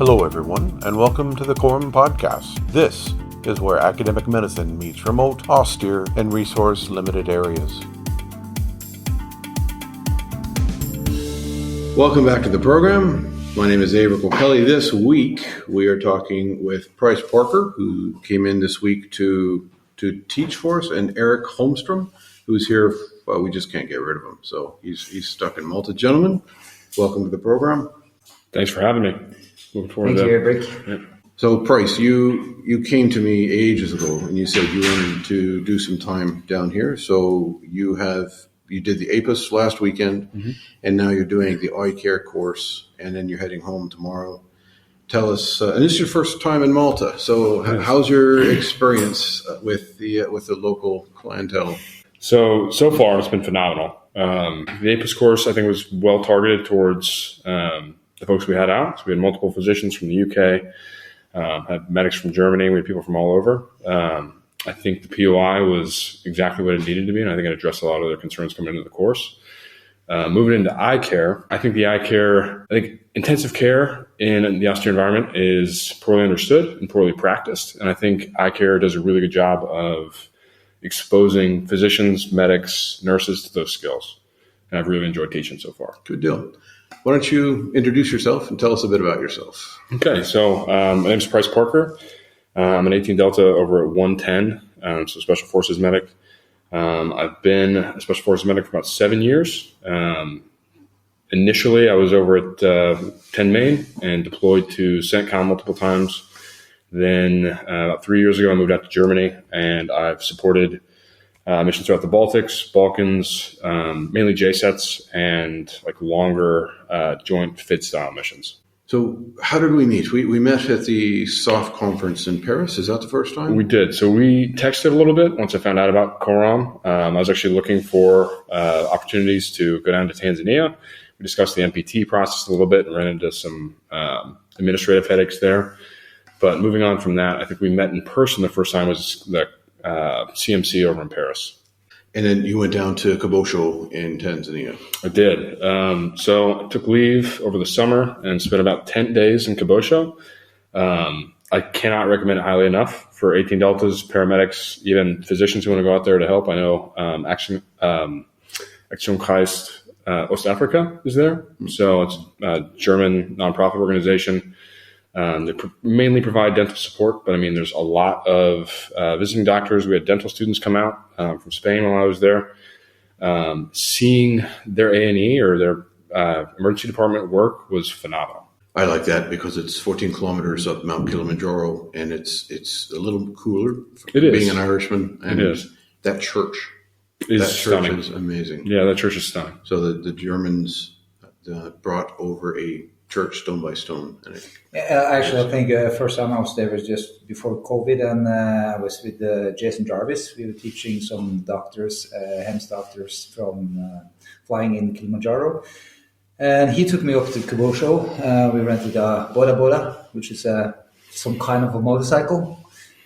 Hello, everyone, and welcome to the Quorum Podcast. This is where academic medicine meets remote, austere, and resource-limited areas. Welcome back to the program. My name is Aebhric. This week, we are talking with Bryce Parker, who came in this week to teach for us, and Eirik Holmstrom, who's here. Well, we just can't get rid of him, so he's stuck in Malta. Gentlemen, welcome to the program. Thanks for having me. Looking forward Thank to you, that. Aebhric. Yeah. So, Bryce, you came to me ages ago, and you said you wanted to do some time down here. So you did the APUS last weekend, and now you're doing the ICARE course, and then you're heading home tomorrow. Tell us, and this is your first time in Malta. So, how's your experience with the local clientele? So far, it's been phenomenal. The APUS course, I think, was well targeted towards the folks we had out. So we had multiple physicians from the UK, had medics from Germany, we had people from all over. I think the POI was exactly what it needed to be, and I think it addressed a lot of their concerns coming into the course. Moving into ICARE, I think intensive care in the austere environment is poorly understood and poorly practiced, and I think ICARE does a really good job of exposing physicians, medics, nurses to those skills, and I've really enjoyed teaching so far. Good deal. Why don't you introduce yourself and tell us a bit about yourself? Okay, so my name is Bryce Parker. I'm an 18 Delta over at 110, so Special Forces medic. I've been a Special Forces medic for about 7 years. Initially, I was over at 10 Main and deployed to CENTCOM multiple times. Then about 3 years ago, I moved out to Germany, and I've supported missions throughout the Balkans, mainly JSETs and like longer joint FID style missions. So how did we meet? We met at the SOF conference in Paris. Is that the first time? We did. So we texted a little bit once I found out about Quorum. I was actually looking for opportunities to go down to Tanzania. We discussed the MPT process a little bit and ran into some administrative headaches there. But moving on from that, I think we met in person the first time was the CMC over in Paris. And then you went down to Kibosho in Tanzania. I did. So I took leave over the summer and spent about 10 days in Kibosho. I cannot recommend it highly enough for 18 Deltas, paramedics, even physicians who want to go out there to help. I know Action Christ Ostafrika is there. So it's a German nonprofit organization. They mainly provide dental support, but I mean, there's a lot of visiting doctors. We had dental students come out from Spain while I was there. Seeing their A&E or their emergency department work was phenomenal. I like that because it's 14 kilometers up Mount Kilimanjaro, and it's a little cooler for being an Irishman. And it is. That church Stunning. is amazing. Yeah, that church is stunning. So the Germans brought over a church stone by stone. Actually, I think first time I was there was just before COVID, and I was with Jason Jarvis. We were teaching some doctors, HEMS doctors from flying in Kilimanjaro. And he took me up to Kibosho. We rented a Boda Boda, which is some kind of a motorcycle.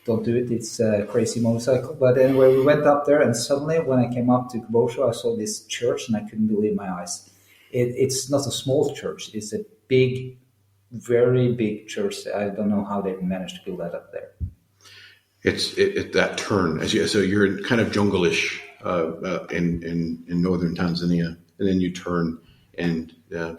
Don't do it, it's a crazy motorcycle. But anyway, we went up there, and suddenly when I came up to Kibosho, I saw this church, and I couldn't believe my eyes. It's not a small church, it's a big, very big church. I don't know how they managed to build that up there. It's that turn, so you're kind of jungle-ish in northern Tanzania, and then you turn and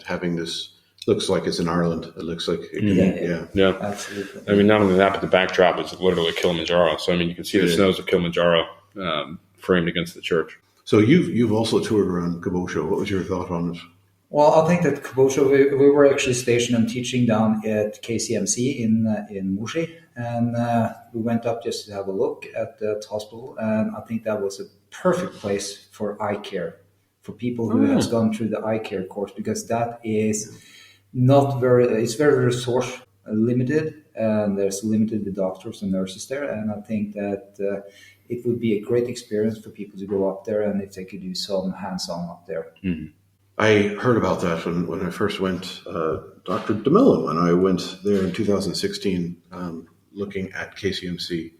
having this looks like it's in Ireland. It looks like yeah, absolutely. I mean, not only that, but the backdrop is literally Kilimanjaro. So I mean, you can see the snows of Kilimanjaro framed against the church. So you've also toured around Kibosho. What was your thought on it? Well, I think that Kibosho, we were actually stationed and teaching down at KCMC in Mushi, and we went up just to have a look at that hospital, and I think that was a perfect place for ICARE, for people who has gone through the ICARE course, because that is it's very resource limited, and there's limited the doctors and nurses there, and I think that it would be a great experience for people to go up there, and if they could do some hands-on up there. Mm-hmm. I heard about that when I first went, Dr. DeMello, and I went there in 2016 looking at KCMC.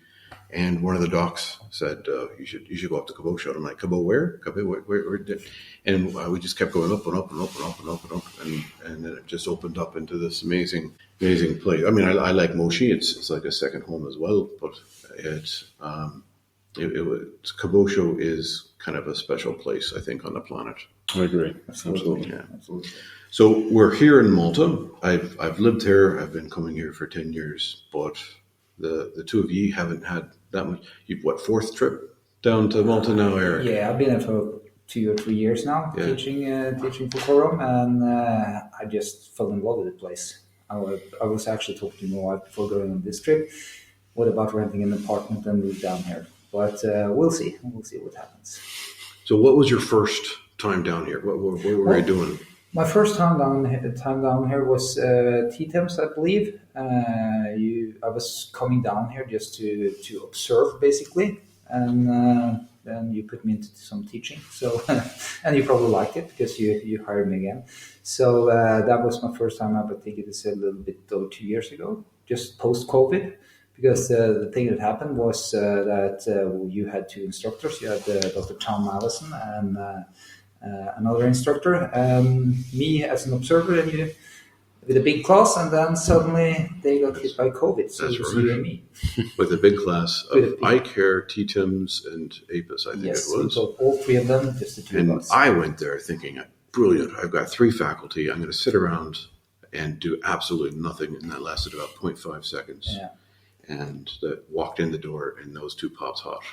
And one of the docs said, you should go up to Cabocho. I'm like, Cabo where? Cabo where did? And we just kept going up and up and up and up and up and up, and then it just opened up into this amazing place. I mean, I like Moshi. It's like a second home as well, but Cabocho is kind of a special place, I think, on the planet. I agree. Absolutely. Yeah. Absolutely. So we're here in Malta. I've lived here. I've been coming here for 10 years, but the two of you haven't had that much. You've fourth trip down to Malta now, Eirik? Yeah, I've been there for 2 or 3 years now, teaching for Forum, and I just fell in love with the place. I was actually talking to my wife before going on this trip. What about renting an apartment and move down here? But we'll see. We'll see what happens. So what was your first time down here? What were you doing? My first time down here was T-Temps, I believe. I was coming down here just to observe, basically, and then you put me into some teaching. So, and you probably like it because you hired me again. So that was my first time up. I think it is a little bit over 2 years ago, just post-COVID. Because the thing that happened was that you had two instructors. You had Dr. Tom Allison and another instructor, me as an observer, and you with a big class, and then suddenly they got hit by COVID. So it was you and me. With a big class of ICARE, T-Tims, and APIS, I think it was. So all three of them, just the two of us. I went there thinking, brilliant, I've got 3 faculty. I'm going to sit around and do absolutely nothing. And that lasted about 0.5 seconds. Yeah. And walked in the door, and those two pots hot.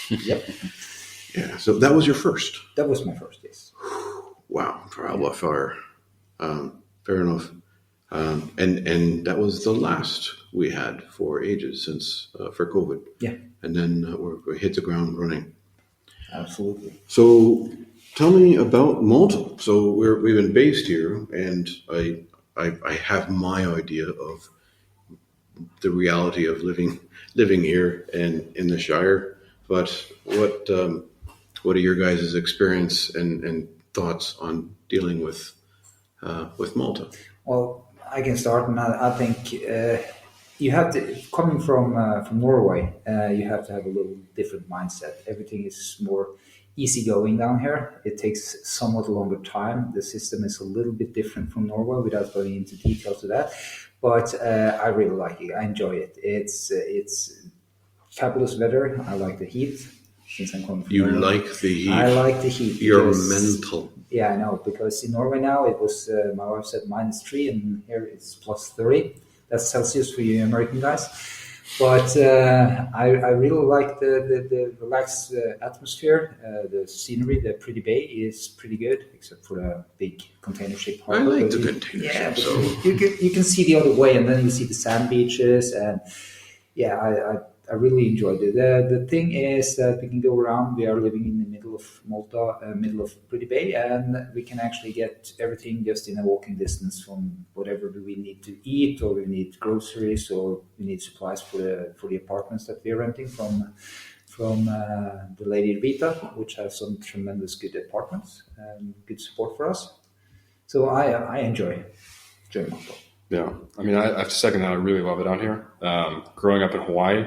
Yep. Yeah. So that was your first. That was my first, yes. Wow. Trial by fire. Fair enough. And that was the last we had for ages since for COVID. Yeah. And then we hit the ground running. Absolutely. So tell me about Malta. So we've been based here, and I have my idea of the reality of living here and in the Shire. But what are your guys' experience and thoughts on dealing with Malta? Well, I can start, and I think you have to, coming from Norway, you have to have a little different mindset. Everything is more easygoing down here. It takes somewhat longer time. The system is a little bit different from Norway, without going into details of that. But I really like it. I enjoy it. It's fabulous weather. I like the heat. Since I'm coming from Norway. Like the heat? I like the heat. You're mental. Yeah, I know. Because in Norway now, it was, my wife said -3, and here it's +30. That's Celsius for you American guys. But I really like the relaxed atmosphere. The scenery, the pretty bay is pretty good, except for the big container ship harbor. I like the container ship. So you can see the other way, and then you see the sand beaches, and yeah, I really enjoyed it. The thing is that we can go around. We are living in the middle of Malta, middle of Pretty Bay, and we can actually get everything just in a walking distance from whatever we need to eat, or we need groceries, or we need supplies for the apartments that we're renting from the lady Rita, which has some tremendous good apartments and good support for us. So I enjoy Malta. Yeah, I mean, I have to second that. I really love it out here. Growing up in Hawaii,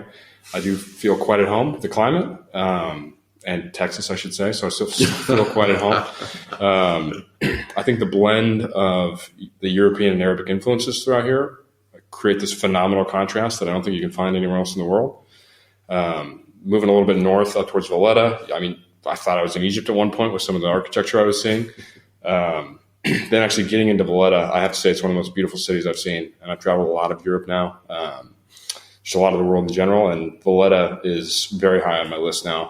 I do feel quite at home with the climate, and Texas, I should say. So I still feel quite at home. I think the blend of the European and Arabic influences throughout here create this phenomenal contrast that I don't think you can find anywhere else in the world. Moving a little bit north up towards Valletta, I mean, I thought I was in Egypt at one point with some of the architecture I was seeing. Then actually getting into Valletta, I have to say it's one of the most beautiful cities I've seen. And I've traveled a lot of Europe now, just a lot of the world in general. And Valletta is very high on my list now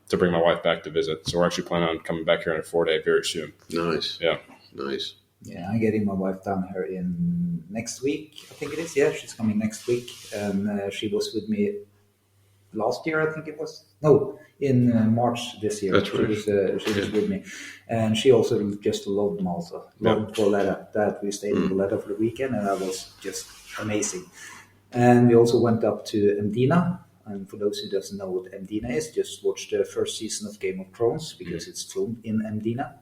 to bring my wife back to visit. So we're actually planning on coming back here on a 4-day very soon. Nice. Yeah. Nice. Yeah, I'm getting my wife down here in next week, I think it is. Yeah, she's coming next week. And she was with me last year, I think it was. No, in March this year. That's right. She was with me. And she also just loved Malta, loved Valletta. That we stayed in Valletta for the weekend, and that was just amazing. And we also went up to Mdina. And for those who doesn't know what Mdina is, just watch the first season of Game of Thrones, because it's filmed in Mdina.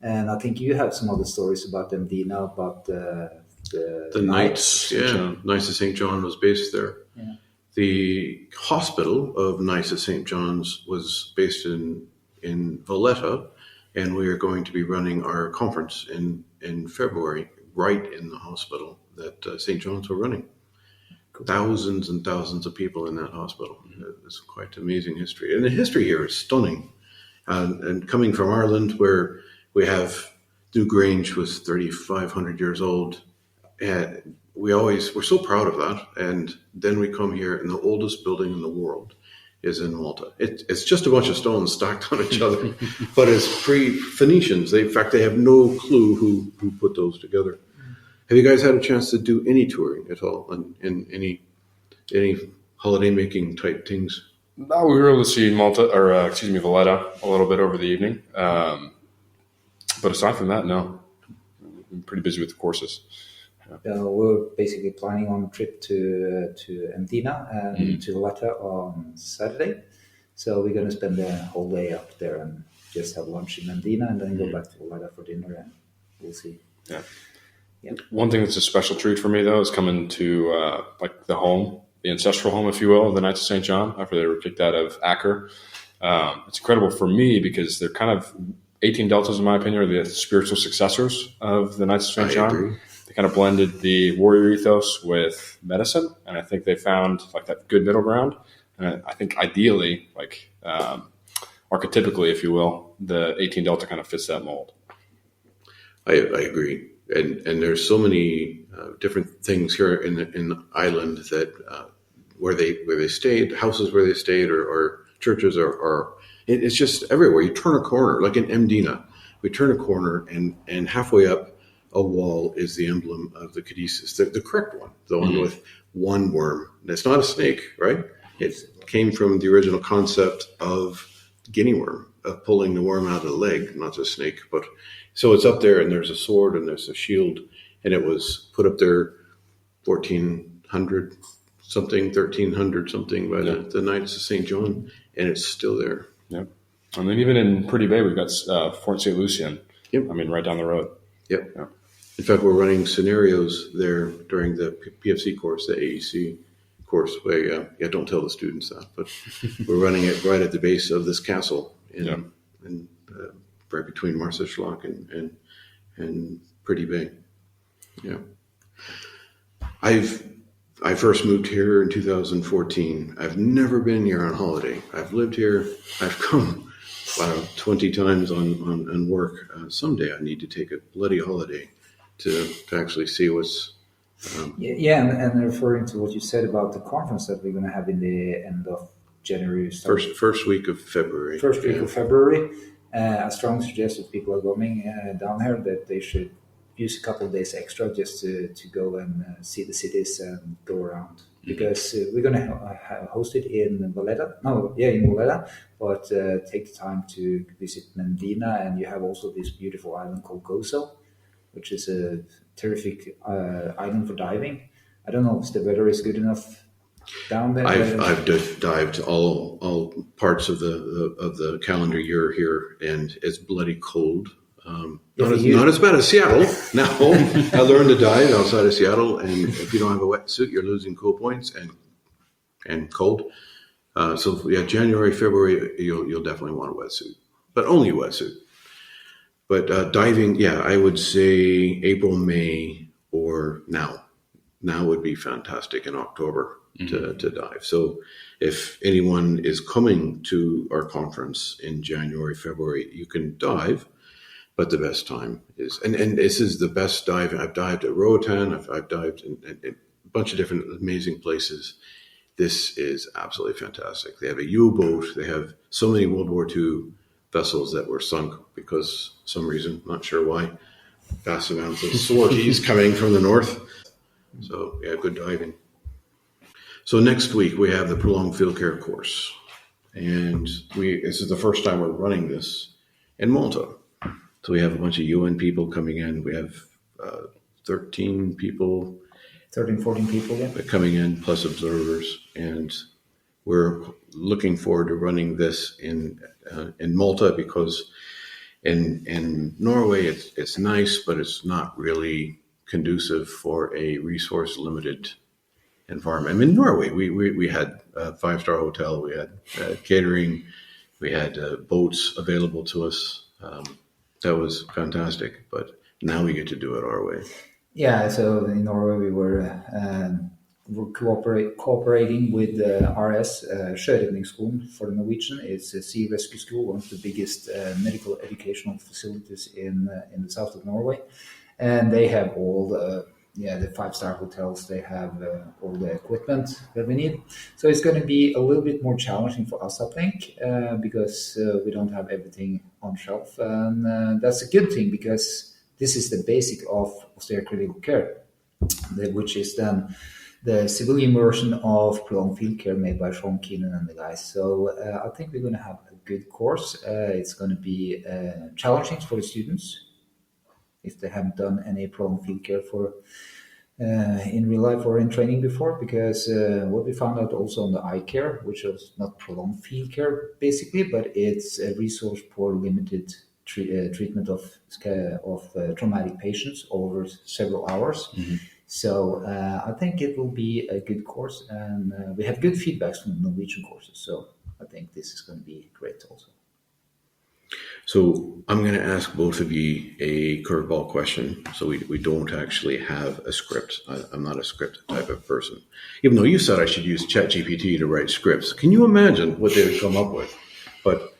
And I think you have some other stories about Mdina, about the Knights. Yeah, Knights of St. John was based there. Yeah. The hospital of NICE St. John's was based in Valletta, and we are going to be running our conference in February right in the hospital that St. John's were running. Thousands and thousands of people in that hospital. It's quite amazing history. And the history here is stunning. And coming from Ireland, where we have Newgrange was 3,500 years old, and we're so proud of that. And then we come here, and the oldest building in the world is in Malta. It's just a bunch of stones stacked on each other, but it's pre-Phoenicians. In fact, they have no clue who put those together. Have you guys had a chance to do any touring at all, and any holiday making type things? No, we were able to see Valletta a little bit over the evening. But aside from that, no. I'm pretty busy with the courses. We're basically planning on a trip to Mdina and to Valletta on Saturday. So we're going to spend the whole day up there and just have lunch in Mdina and then go back to Valletta for dinner, and we'll see. Yeah. Yep. One thing that's a special treat for me, though, is coming to the home, the ancestral home, if you will, of the Knights of St. John, after they were kicked out of ICARE. It's incredible for me because they're kind of 18 Deltas, in my opinion, are the spiritual successors of the Knights of St. John. Agree. They kind of blended the warrior ethos with medicine, and I think they found that good middle ground. And I think ideally, archetypically, if you will, the 18 Delta kind of fits that mold. I agree. And there's so many different things here in the island that where they stayed, houses where they stayed, or churches, or it's just everywhere. You turn a corner, like in Mdina, we turn a corner, and halfway up a wall is the emblem of the caduceus, the correct one, the one with one worm. And it's not a snake, right? It came from the original concept of guinea worm, of pulling the worm out of the leg, not the snake, but. So it's up there, and there's a sword, and there's a shield, and it was put up there 1400 something by the Knights of St. John, and it's still there. Yep. And then even in Pretty Bay, we've got Fort St. Lucian. Yep. I mean, right down the road. Yep. In fact, we're running scenarios there during the PFC course, the AEC course. Where don't tell the students that, but we're running it right at the base of this castle in right between Marsaschlach and Pretty Bay. Yeah. I first moved here in 2014. I've never been here on holiday. I've lived here. I've come 20 times on work. Someday I need to take a bloody holiday to actually see what's... and referring to what you said about the conference that we're going to have in the end of January. First week of February. First week of February. I strongly suggest if people are going down here that they should use a couple of days extra just to go and see the cities and go around. Because we're going to host it in Valletta. In Valletta. But take the time to visit Mdina, and you have also this beautiful island called Gozo, which is a terrific island for diving. I don't know if the weather is good enough down there. I've dived all parts of the calendar year here, and it's bloody cold. Not as bad as Seattle. Now I learned to dive outside of Seattle, and if you don't have a wetsuit, you're losing cool points and cold. January, February, you'll definitely want a wetsuit, but only a wetsuit. But diving, I would say April, May, or now. Now would be fantastic in October to dive. So if anyone is coming to our conference in January, February, you can dive, but the best time is, and this is the best dive. I've dived at Roatan, I've dived in a bunch of different amazing places. This is absolutely fantastic. They have a U-boat. They have so many World War II vessels that were sunk because some reason, not sure why, vast amounts of sorties coming from the north. So good diving. So next week we have the prolonged field care course, and this is the first time we're running this in Malta. So we have a bunch of UN people coming in. We have 13, 14 people coming in, plus observers, and we're looking forward to running this in Malta because in Norway it's nice, but it's not really conducive for a resource limited environment. I mean, Norway, we had a 5-star hotel, we had catering, we had boats available to us. That was fantastic. But now we get to do it our way. Yeah, so in Norway we were cooperating with RS, Sjøredningsskolen for the Norwegian. It's a sea rescue school, one of the biggest medical educational facilities in the south of Norway. And they have all the 5-star hotels. They have all the equipment that we need. So it's going to be a little bit more challenging for us, I think, because we don't have everything on shelf. And that's a good thing, because this is the basic of austere critical care, which is then the civilian version of prolonged field care made by Sean Keenan and the guys. So I think we're going to have a good course. It's going to be challenging for the students if they haven't done any prolonged field care in real life or in training before, because what we found out also on the ICARE, which was not prolonged field care basically, but it's a resource for limited treatment of traumatic patients over several hours. Mm-hmm. So I think it will be a good course, and we have good feedbacks from the Norwegian courses. So I think this is going to be great also. So I'm going to ask both of you a curveball question. So we don't actually have a script. I'm not a script type of person. Even though you said I should use ChatGPT to write scripts. Can you imagine what they would come up with? But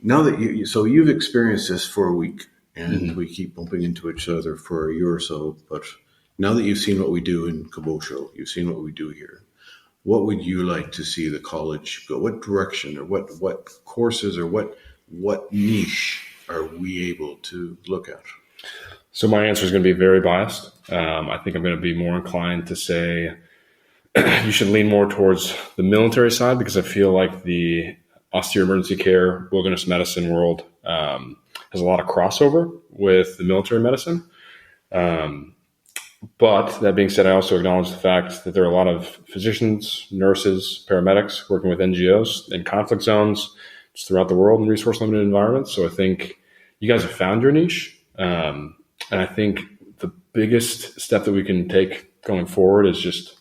now that you've experienced this for a week, and mm-hmm. we keep bumping into each other for a year or so, but now that you've seen what we do in Cabocho, you've seen what we do here, what would you like to see the college go? What direction, or what courses, or what niche are we able to look at? So my answer is going to be very biased. I think I'm going to be more inclined to say you should lean more towards the military side, because I feel like the austere emergency care, wilderness medicine world has a lot of crossover with the military medicine. But that being said, I also acknowledge the fact that there are a lot of physicians, nurses, paramedics working with NGOs in conflict zones just throughout the world in resource-limited environments. So I think you guys have found your niche. And I think the biggest step that we can take going forward is just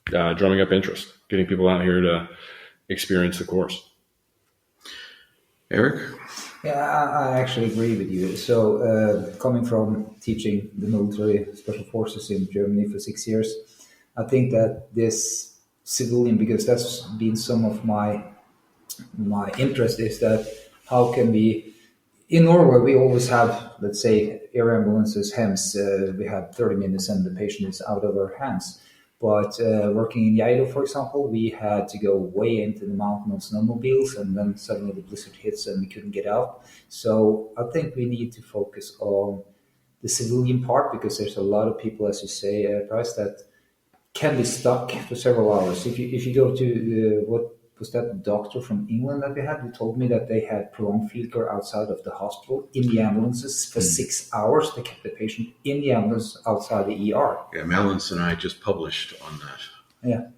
drumming up interest, getting people out here to experience the course. Eirik? Yeah, I actually agree with you. So coming from teaching the military special forces in Germany for 6 years, I think that this civilian, because that's been some of my interest, is that how can we, in Norway, we always have, let's say, air ambulances, HEMS, we have 30 minutes and the patient is out of our hands. But working in Geilo, for example, we had to go way into the mountain on snowmobiles, and then suddenly the blizzard hits and we couldn't get out. So I think we need to focus on the civilian part, because there's a lot of people, as you say, Price, that can be stuck for several hours. If you go to what was that doctor from England that we had, who told me that they had prolonged field care outside of the hospital in the ambulances for 6 hours. They kept the patient in the ambulance outside the ER. Yeah, Malins and I just published on that.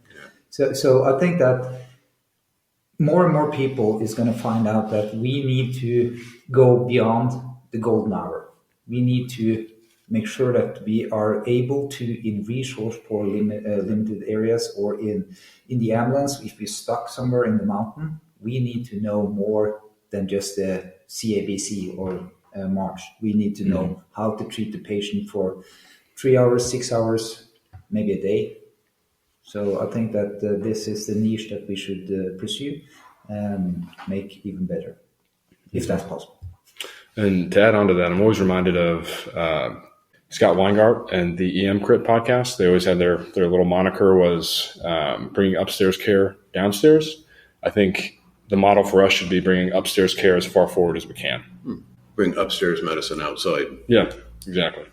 Yeah. So I think that more and more people is going to find out that we need to go beyond the golden hour. We need to make sure that we are able to, in resource-poor limited areas, or in the ambulance, if we're stuck somewhere in the mountain, we need to know more than just the CABC or March. We need to know how to treat the patient for 3 hours, 6 hours, maybe a day. So I think that this is the niche that we should pursue and make even better, if that's possible. And to add on to that, I'm always reminded of Scott Weingart and the EM Crit podcast. They always had their little moniker was bringing upstairs care downstairs. I think the model for us should be bringing upstairs care as far forward as we can. Bring upstairs medicine outside. Yeah, exactly.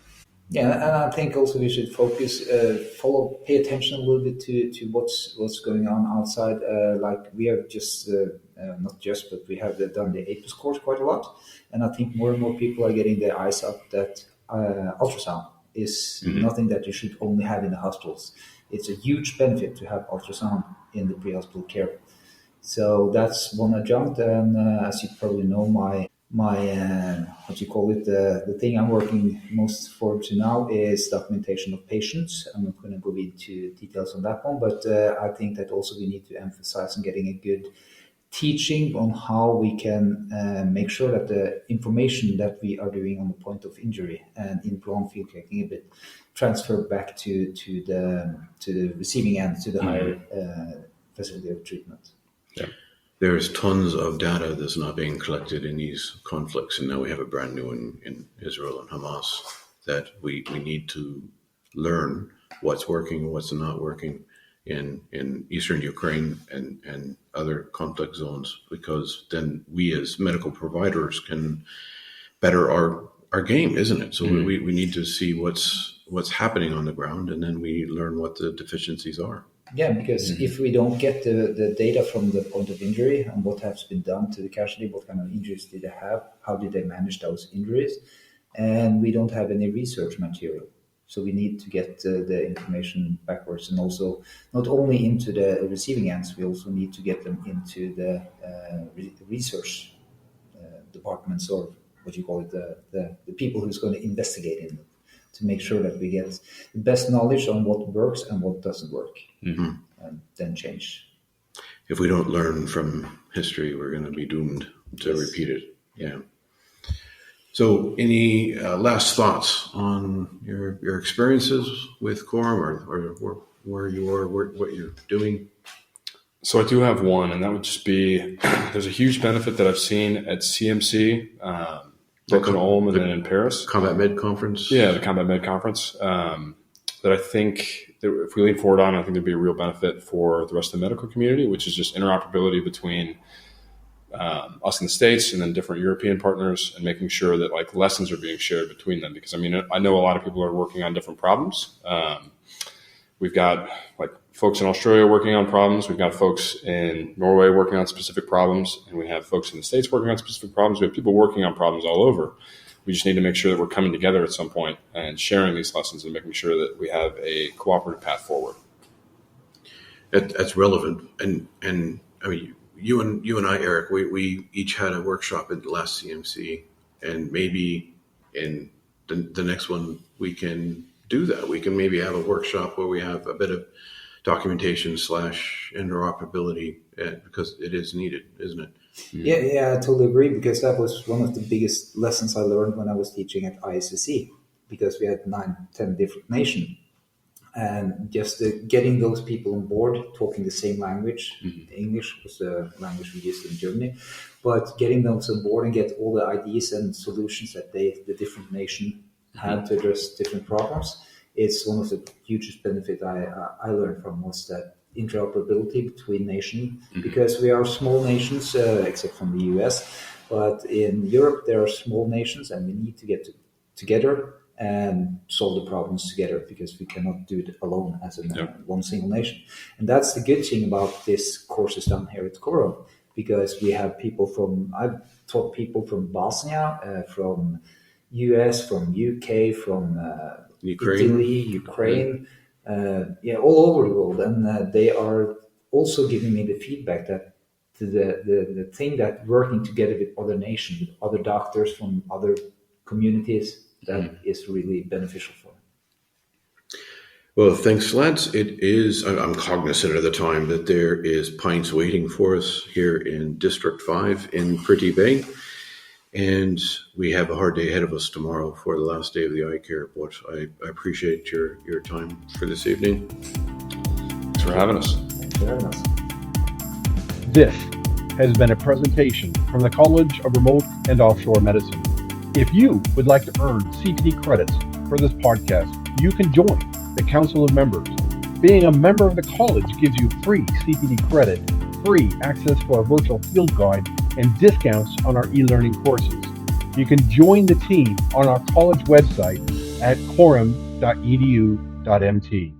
Yeah, and I think also we should focus, pay attention a little bit to what's going on outside. Like we have just, but we have done the Aebhric course quite a lot. And I think more and more people are getting their eyes up that ultrasound is nothing that you should only have in the hospitals. It's a huge benefit to have ultrasound in the pre-hospital care. So that's one adjunct. And as you probably know, my the thing I'm working most forward to now is documentation of patients. I'm not going to go into details on that one, but I think that also we need to emphasize on getting a good teaching on how we can make sure that the information that we are doing on the point of injury and in prolonged field collecting a bit transfer back to the receiving end, to the higher facility of treatment. Yeah. There's tons of data that's not being collected in these conflicts, and now we have a brand new one in Israel and Hamas that we need to learn what's working and what's not working in eastern Ukraine and other conflict zones, because then we as medical providers can better our game, isn't it? So we need to see what's happening on the ground, and then we learn what the deficiencies are. Yeah, because if we don't get the data from the point of injury and what has been done to the casualty, what kind of injuries did they have, how did they manage those injuries, and we don't have any research material. So we need to get the information backwards, and also not only into the receiving ends, we also need to get them into the research departments, or what you call it, the people who's going to investigate in it, to make sure that we get the best knowledge on what works and what doesn't work, and then change. If we don't learn from history, we're going to be doomed to repeat it. Yeah. So, any last thoughts on your experiences with Quorum, or where you are, what you're doing? So I do have one, and that would just be, there's a huge benefit that I've seen at CMC, both in Ulm and then in Paris. Combat Med Conference? Yeah, the Combat Med Conference. That I think that if we lean forward on, I think there'd be a real benefit for the rest of the medical community, which is just interoperability between us in the States and then different European partners, and making sure that like lessons are being shared between them. Because I mean, I know a lot of people are working on different problems. We've got like folks in Australia working on problems. We've got folks in Norway working on specific problems, and we have folks in the States working on specific problems. We have people working on problems all over. We just need to make sure that we're coming together at some point and sharing these lessons and making sure that we have a cooperative path forward. That's relevant, and I mean, you and I, Eric, we each had a workshop at the last CMC, and maybe in the next one we can do that. We can maybe have a workshop where we have a bit of documentation / interoperability, because it is needed, isn't it? Yeah, I totally agree, because that was one of the biggest lessons I learned when I was teaching at ICC, because we had 9-10 different nations. And just getting those people on board, talking the same language. English was the language we used in Germany, but getting those on board and get all the ideas and solutions that the different nation had to address different problems. It's one of the hugest benefit I learned from, was that interoperability between nations, because we are small nations, except from the US, but in Europe there are small nations, and we need to get together and solve the problems together, because we cannot do it alone as one single nation. And that's the good thing about this courses down here at Quorum, because we have people I've taught people from Bosnia, from US, from UK, from Italy, Ukraine, all over the world. And they are also giving me the feedback that the thing that working together with other nations, with other doctors from other communities, that is really beneficial for them. Well, thanks, lads. I'm cognizant of the time that there is pints waiting for us here in District 5 in Pretty Bay. And we have a hard day ahead of us tomorrow for the last day of the ICARE. But I appreciate your time for this evening. Thanks for having us. Thanks for having us. This has been a presentation from the College of Remote and Offshore Medicine. If you would like to earn CPD credits for this podcast, you can join the Council of Members. Being a member of the college gives you free CPD credit, free access to our virtual field guide, and discounts on our e-learning courses. You can join the team on our college website at quorum.edu.mt.